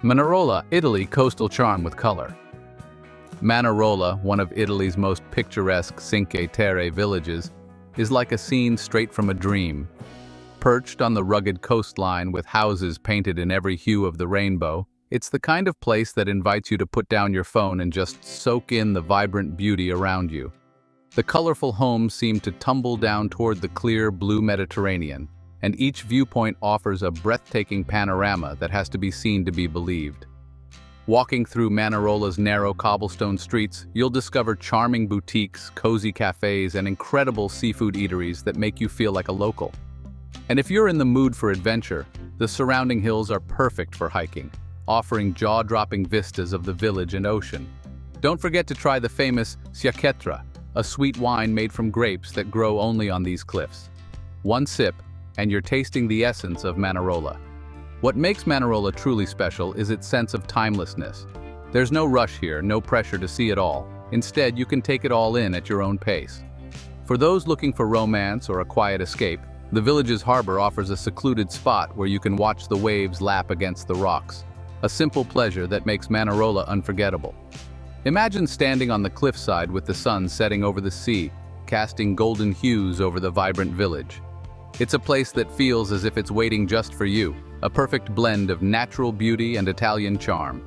Manarola, Italy, coastal charm with color. Manarola, one of Italy's most picturesque Cinque Terre villages, is like a scene straight from a dream. Perched on the rugged coastline with houses painted in every hue of the rainbow, it's the kind of place that invites you to put down your phone and just soak in the vibrant beauty around you. The colorful homes seem to tumble down toward the clear blue Mediterranean, and each viewpoint offers a breathtaking panorama that has to be seen to be believed. Walking through Manarola's narrow cobblestone streets, you'll discover charming boutiques, cozy cafes, and incredible seafood eateries that make you feel like a local. And if you're in the mood for adventure, the surrounding hills are perfect for hiking, offering jaw-dropping vistas of the village and ocean. Don't forget to try the famous sciacchetra, a sweet wine made from grapes that grow only on these cliffs. One sip, and you're tasting the essence of Manarola. What makes Manarola truly special is its sense of timelessness. There's no rush here, no pressure to see it all. Instead, you can take it all in at your own pace. For those looking for romance or a quiet escape, the village's harbor offers a secluded spot where you can watch the waves lap against the rocks. A simple pleasure that makes Manarola unforgettable. Imagine standing on the cliffside with the sun setting over the sea, casting golden hues over the vibrant village. It's a place that feels as if it's waiting just for you, a perfect blend of natural beauty and Italian charm.